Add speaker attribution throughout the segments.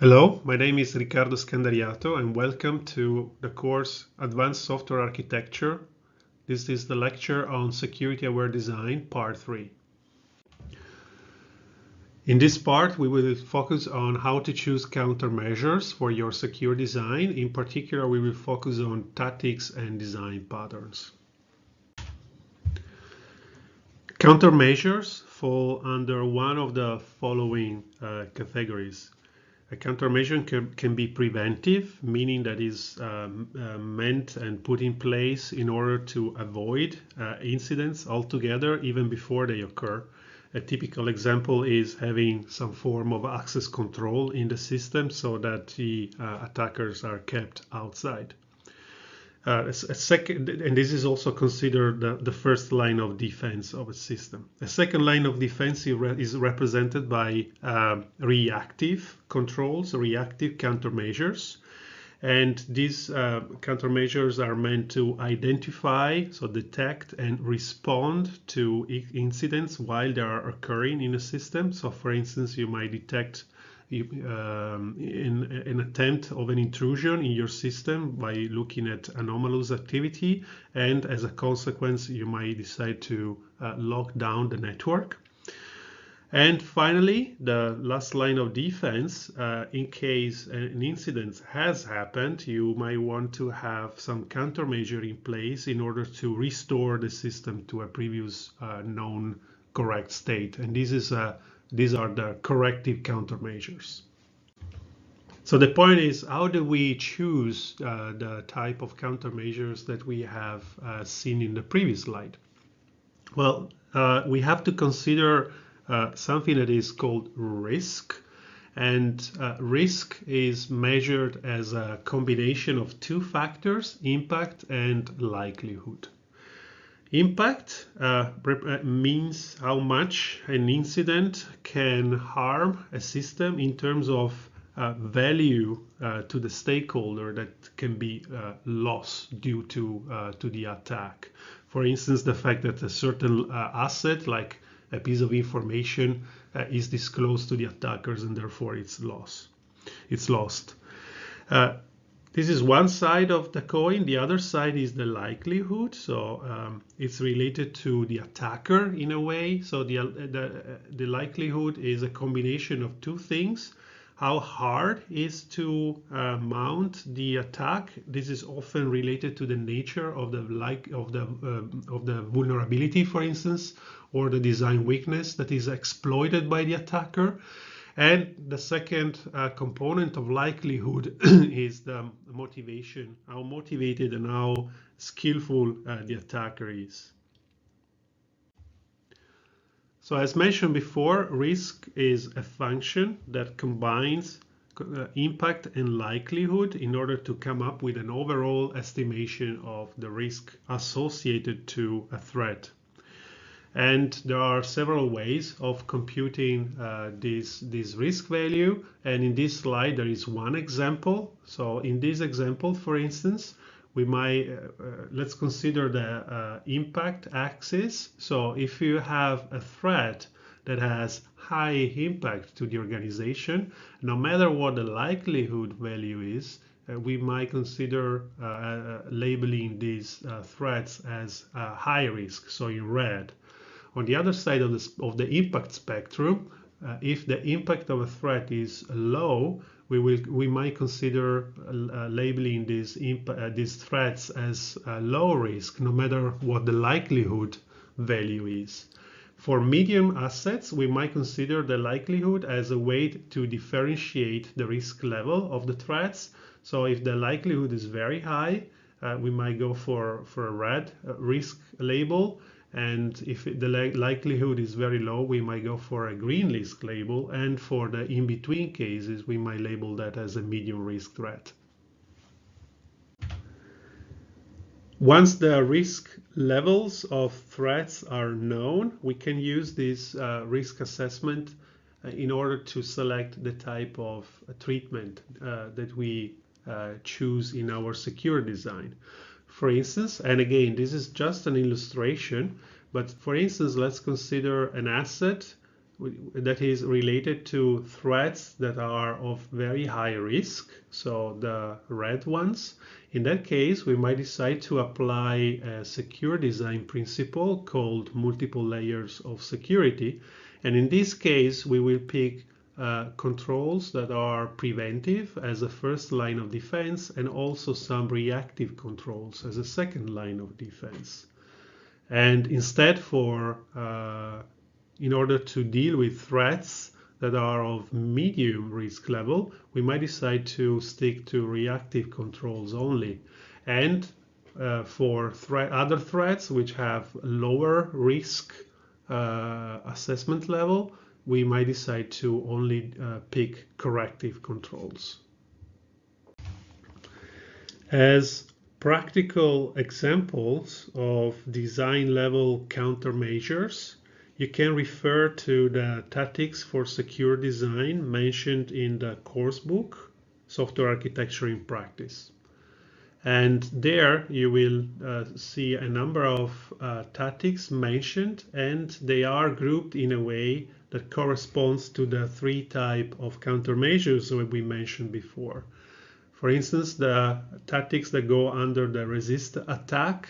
Speaker 1: Hello, my name is Riccardo Scandariato and welcome to the course Advanced Software Architecture. This is the lecture on Security Aware Design, Part 3. In this part, we will focus on how to choose countermeasures for your secure design. In particular, we will focus on tactics and design patterns. Countermeasures fall under one of the following categories. A countermeasure can be preventive, meaning that is meant and put in place in order to avoid incidents altogether, even before they occur. A typical example is having some form of access control in the system so that the attackers are kept outside. A second, and this is also considered the first line of defense of a system. A second line of defense is represented by reactive controls, reactive countermeasures. And these countermeasures are meant to identify, so detect and respond to incidents while they are occurring in a system. So for instance, you might detect in an attempt of an intrusion in your system by looking at anomalous activity, and as a consequence you might decide to lock down the network. And finally, the last line of defense, in case an incident has happened, you might want to have some countermeasure in place in order to restore the system to a previous known correct state. And these are the corrective countermeasures. So the point is, how do we choose the type of countermeasures that we have seen in the previous slide? Well, we have to consider something that is called risk. And risk is measured as a combination of two factors, impact and likelihood. Impact means how much an incident can harm a system in terms of value to the stakeholder that can be lost due to the attack. For instance, the fact that a certain asset, like a piece of information, is disclosed to the attackers and therefore it's lost. This is one side of the coin. The other side is the likelihood. So it's related to the attacker in a way. So the likelihood is a combination of two things. How hard is to mount the attack. This is often related to the nature of the vulnerability, for instance, or the design weakness that is exploited by the attacker. And the second component of likelihood is the motivation, how motivated and how skillful the attacker is. So as mentioned before, risk is a function that combines impact and likelihood in order to come up with an overall estimation of the risk associated to a threat. And there are several ways of computing this risk value. And in this slide, there is one example. So in this example, for instance, we might, let's consider the impact axis. So if you have a threat that has high impact to the organization, no matter what the likelihood value is, we might consider labeling these threats as high risk, so in red. On the other side of the impact spectrum, if the impact of a threat is low, we might consider labeling these threats as low risk, no matter what the likelihood value is. For medium assets, we might consider the likelihood as a way to differentiate the risk level of the threats. So if the likelihood is very high, we might go for a red risk label. And if the likelihood is very low, we might go for a green risk label. And for the in-between cases, we might label that as a medium risk threat. Once the risk levels of threats are known, we can use this risk assessment in order to select the type of treatment that we choose in our secure design. For instance, and again, this is just an illustration, but for instance, let's consider an asset that is related to threats that are of very high risk, so the red ones. In that case, we might decide to apply a secure design principle called multiple layers of security. And in this case, we will pick controls that are preventive as a first line of defense, and also some reactive controls as a second line of defense. And instead, in order to deal with threats that are of medium risk level, we might decide to stick to reactive controls only. And for other threats which have lower risk assessment level, we might decide to only pick corrective controls. As practical examples of design level countermeasures, you can refer to the Tactics for Secure Design mentioned in the course book, Software Architecture in Practice. And there you will see a number of tactics mentioned, and they are grouped in a way that corresponds to the three types of countermeasures that we mentioned before. For instance, the tactics that go under the resist attack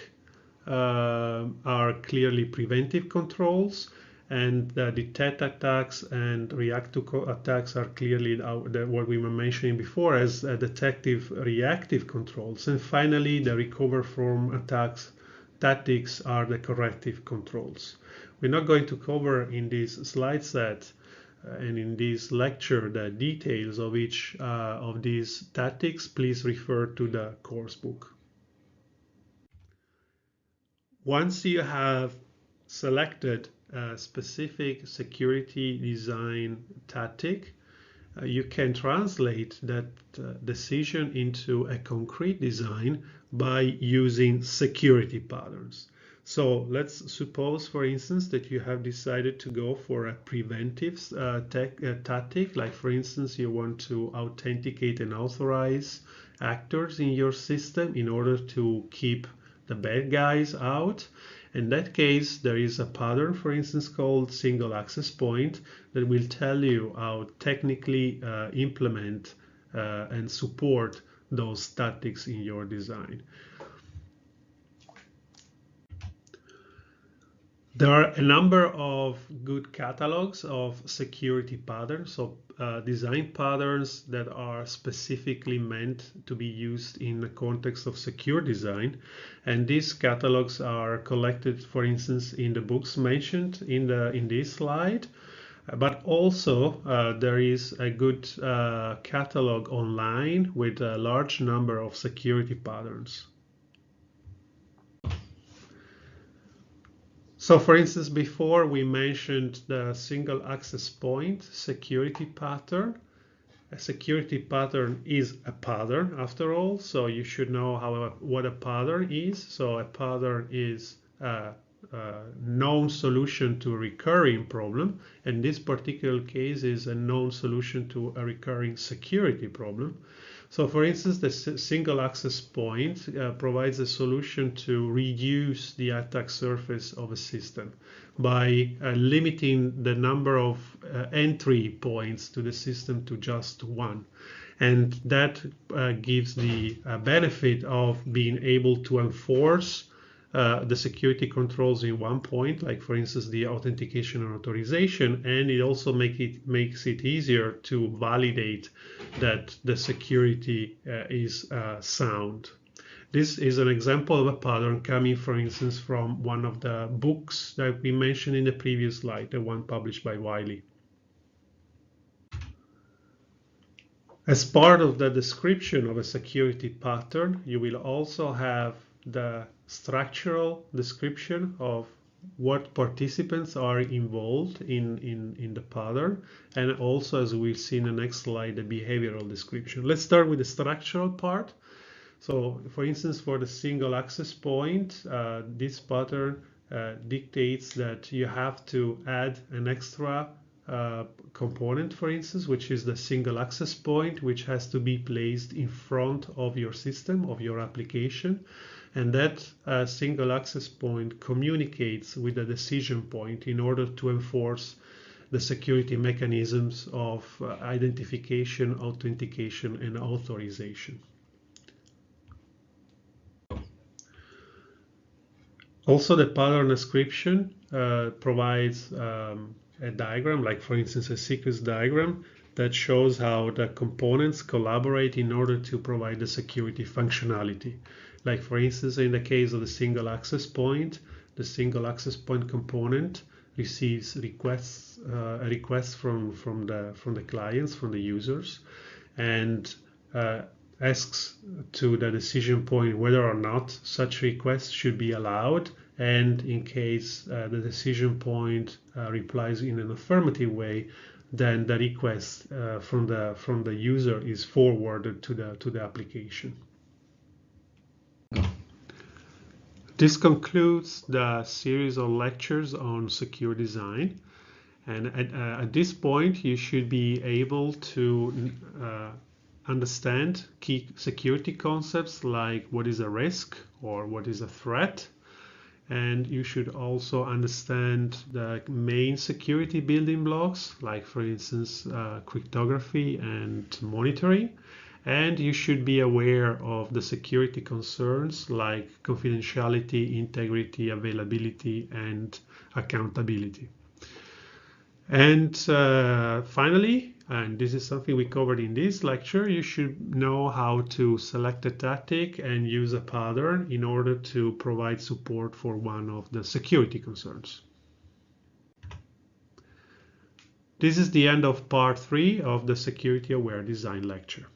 Speaker 1: are clearly preventive controls, and the detect attacks and react to attacks are clearly what we were mentioning before as detective reactive controls. And finally, the recover from attacks tactics are the corrective controls. We're not going to cover in this slide set and in this lecture the details of each of these tactics. Please refer to the course book. Once you have selected a specific security design tactic, you can translate that decision into a concrete design by using security patterns. So let's suppose, for instance, that you have decided to go for a preventive tactic, like for instance, you want to authenticate and authorize actors in your system in order to keep the bad guys out. In that case, there is a pattern, for instance, called single access point that will tell you how technically implement and support those tactics in your design. There are a number of good catalogs of security patterns, so design patterns that are specifically meant to be used in the context of secure design. And these catalogs are collected, for instance, in the books mentioned in this slide. But also there is a good catalog online with a large number of security patterns. So for instance, before we mentioned the single access point security pattern. A security pattern is a pattern after all, so you should know what a pattern is. So a pattern is a known solution to a recurring problem, and this particular case is a known solution to a recurring security problem. So for instance, the single access point provides a solution to reduce the attack surface of a system by limiting the number of entry points to the system to just one. And that gives the benefit of being able to enforce the security controls in one point, like for instance the authentication and authorization, and it also makes it easier to validate that the security is sound. This is an example of a pattern coming, for instance, from one of the books that we mentioned in the previous slide, the one published by Wiley. As part of the description of a security pattern, you will also have the structural description of what participants are involved in the pattern, and also, as we'll see in the next slide, the behavioral description. Let's start with the structural part. So for instance, for the single access point, this pattern dictates that you have to add an extra component, for instance, which is the single access point, which has to be placed in front of your system, of your application. And that single access point communicates with the decision point in order to enforce the security mechanisms of identification, authentication, and authorization. Also, the pattern description provides a diagram, like for instance a sequence diagram, that shows how the components collaborate in order to provide the security functionality. Like for instance, in the case of the single access point, the single access point component receives requests, a request from the clients, from the users, and asks to the decision point whether or not such requests should be allowed, and in case the decision point replies in an affirmative way, then the request from the user is forwarded to the application. This concludes the series of lectures on secure design, and at this point you should be able to understand key security concepts like what is a risk or what is a threat, and you should also understand the main security building blocks, like for instance cryptography and monitoring, and you should be aware of the security concerns like confidentiality, integrity, availability, and accountability. And finally, and this is something we covered in this lecture, you should know how to select a tactic and use a pattern in order to provide support for one of the security concerns. This is the end of part 3 of the Security Aware Design lecture.